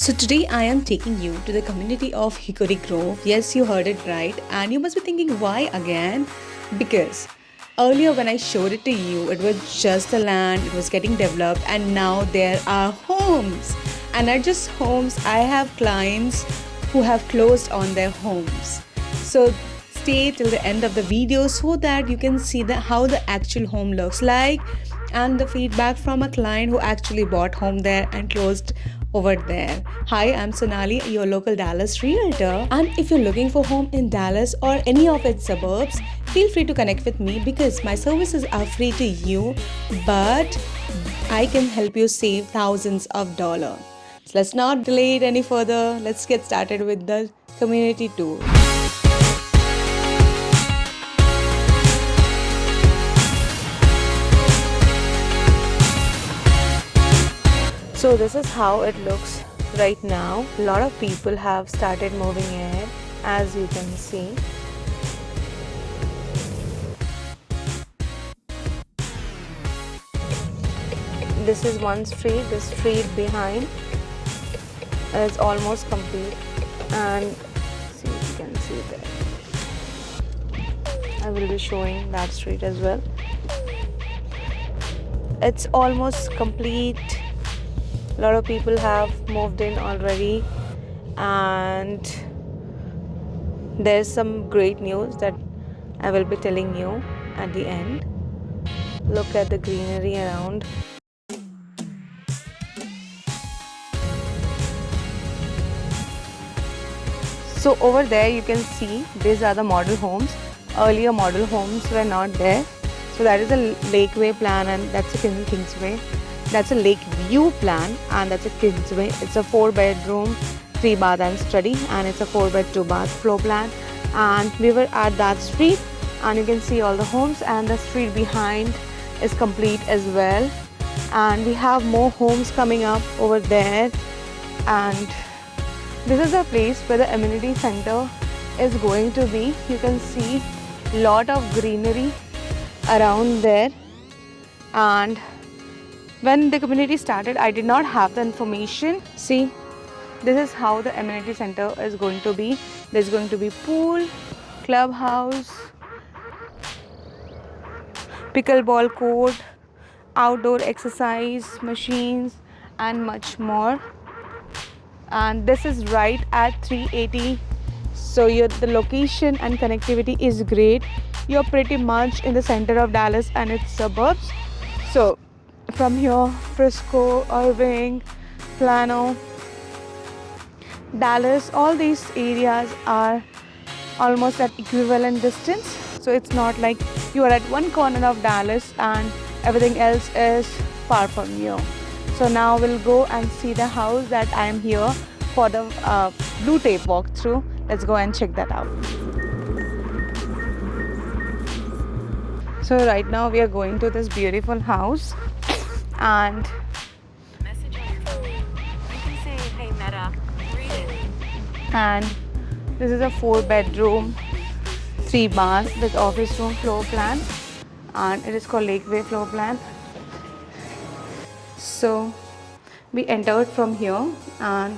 So today I am taking you to the community of Hickory Grove. Yes, you heard it right. And you must be thinking, why again? Because earlier when I showed it to you, it was just the land, it was getting developed, and now there are homes. And not just homes, I have clients who have closed on their homes. So stay till the end of the video so that you can see how the actual home looks like and the feedback from a client who actually bought home there and closed over there. Hi, I'm Sonali, your local Dallas realtor. And if you're looking for home in Dallas or any of its suburbs, feel free to connect with me because my services are free to you, but I can help you save thousands of dollars. So let's not delay it any further. Let's get started with the community tour. So this is how it looks right now. A lot of people have started moving in, as you can see. This is one street. The street behind is almost complete, and see if you can see there. I will be showing that street as well. It's almost complete. A lot of people have moved in already, and there's some great news that I will be telling you at the end. Look at the greenery around. So over there you can see these are the model homes. Earlier model homes were not there. So that is a Lakeway plan, and that's a Kingsway. That's a Lake View plan, and that's a Kingsway. It's a 4-bedroom, 3-bath and study, and it's a 4-bed, 2-bath floor plan. And we were at that street, and you can see all the homes, and the street behind is complete as well. And we have more homes coming up over there, and this is a place where the amenity center is going to be. You can see a lot of greenery around there. And when the community started, I did not have the information. See, this is how the amenity center is going to be. There's going to be pool, clubhouse, pickleball court, outdoor exercise machines, and much more. And this is right at 380. So the location and connectivity is great. You're pretty much in the center of Dallas and its suburbs. So from here, Frisco, Irving, Plano, Dallas, all these areas are almost at equivalent distance. So it's not like you are at one corner of Dallas and everything else is far from you. So now we'll go and see the house that I am here for the blue tape walkthrough. Let's go and check that out. So right now we are going to this beautiful house, and message on your phone. You can say, "Hey Meta, read it." And this is a 4-bedroom, 3-bath with office room floor plan, and it is called Lakeway floor plan. So we entered from here, and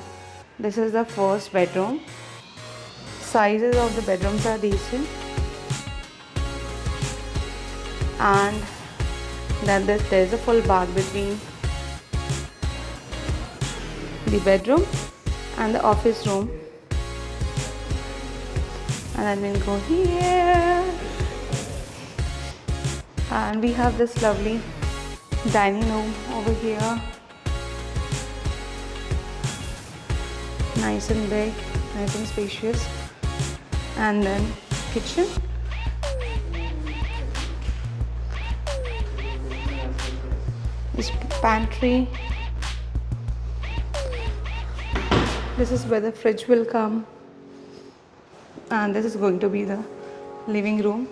this is the first bedroom. Sizes of the bedrooms are decent, and then there's a full bath between the bedroom and the office room. And then we'll go here, and we have this lovely dining room over here, nice and big, nice and spacious. And then kitchen, this pantry. This is where the fridge will come, and this is going to be the living room.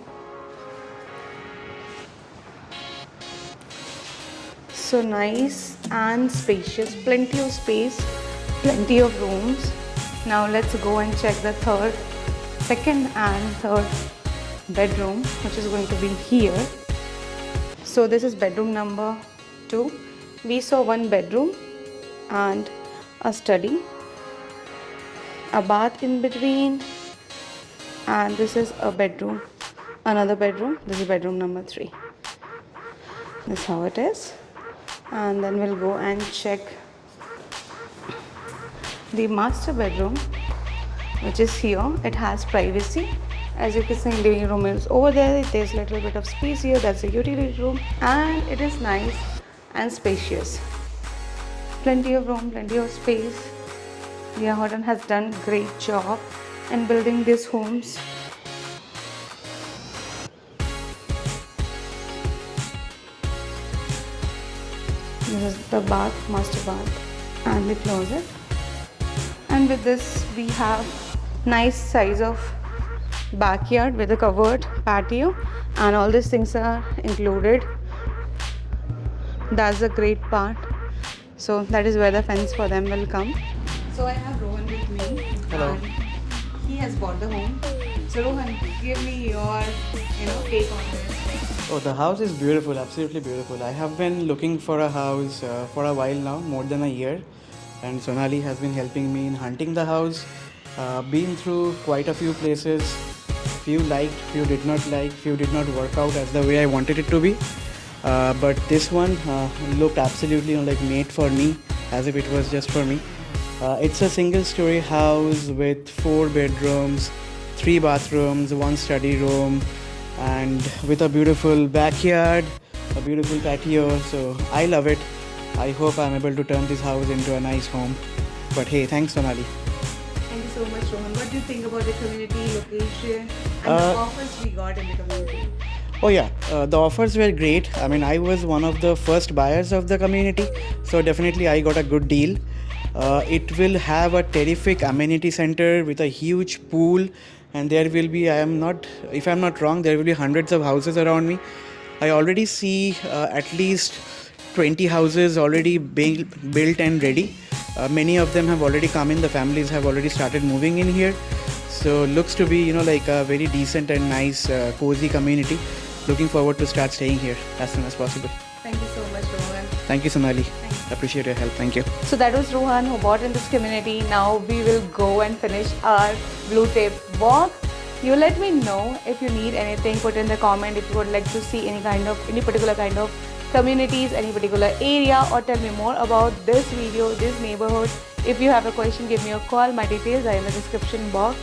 So nice and spacious, plenty of space, plenty of rooms. Now let's go and check the second and third bedroom, which is going to be here. So this is bedroom number 2. We saw one bedroom and a study. a bath in between, and this is a bedroom, another bedroom. This is bedroom number 3. This is how it is. And then we'll go and check the master bedroom, which is here. It has privacy. As you can see, living room is over there. There's a little bit of space here. That's a utility room, and it is nice and spacious. Plenty of room, plenty of space. Yeah, Horton has done great job in building these homes. This is the bath, master bath, and the closet. And with this, we have nice size of backyard with a covered patio, and all these things are included. That's the great part. So that is where the fence for them will come. So I have Rohan with me. Hello. And he has bought the home. So Rohan, give me your take on this. Oh, the house is beautiful, absolutely beautiful. I have been looking for a house for a while now, more than a year, and Sonali has been helping me in hunting the house. Been through quite a few places. Few liked, few did not like, few did not work out as the way I wanted it to be. But this one looked absolutely like made for me, as if it was just for me. It's a single-story house with 4 bedrooms, 3 bathrooms, 1 study room, and with a beautiful backyard, a beautiful patio. So I love it. I hope I'm able to turn this house into a nice home. But hey, thanks Sonali. Thank you so much, Rohan. What do you think about the community, location, and the offers we got in the community? Oh yeah, the offers were great. I mean, I was one of the first buyers of the community, so definitely I got a good deal. It will have a terrific amenity center with a huge pool, and there will be, if I'm not wrong, there will be hundreds of houses around me. I already see at least 20 houses already being built and ready. Many of them have already come in. The families have already started moving in here. So looks to be, like a very decent and nice, cozy community. Looking forward to start staying here as soon as possible. Thank you so much, Rohan. Thank you, Sonali. Thank you. Appreciate your help. Thank you. So that was Rohan who bought in this community. Now we will go and finish our blue tape walk. You let me know if you need anything. Put in the comment if you would like to see any particular kind of communities, any particular area, or tell me more about this video, this neighborhood. If you have a question, give me a call. My details are in the description box.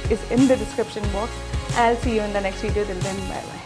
I'll see you in the next video. Till then, bye bye.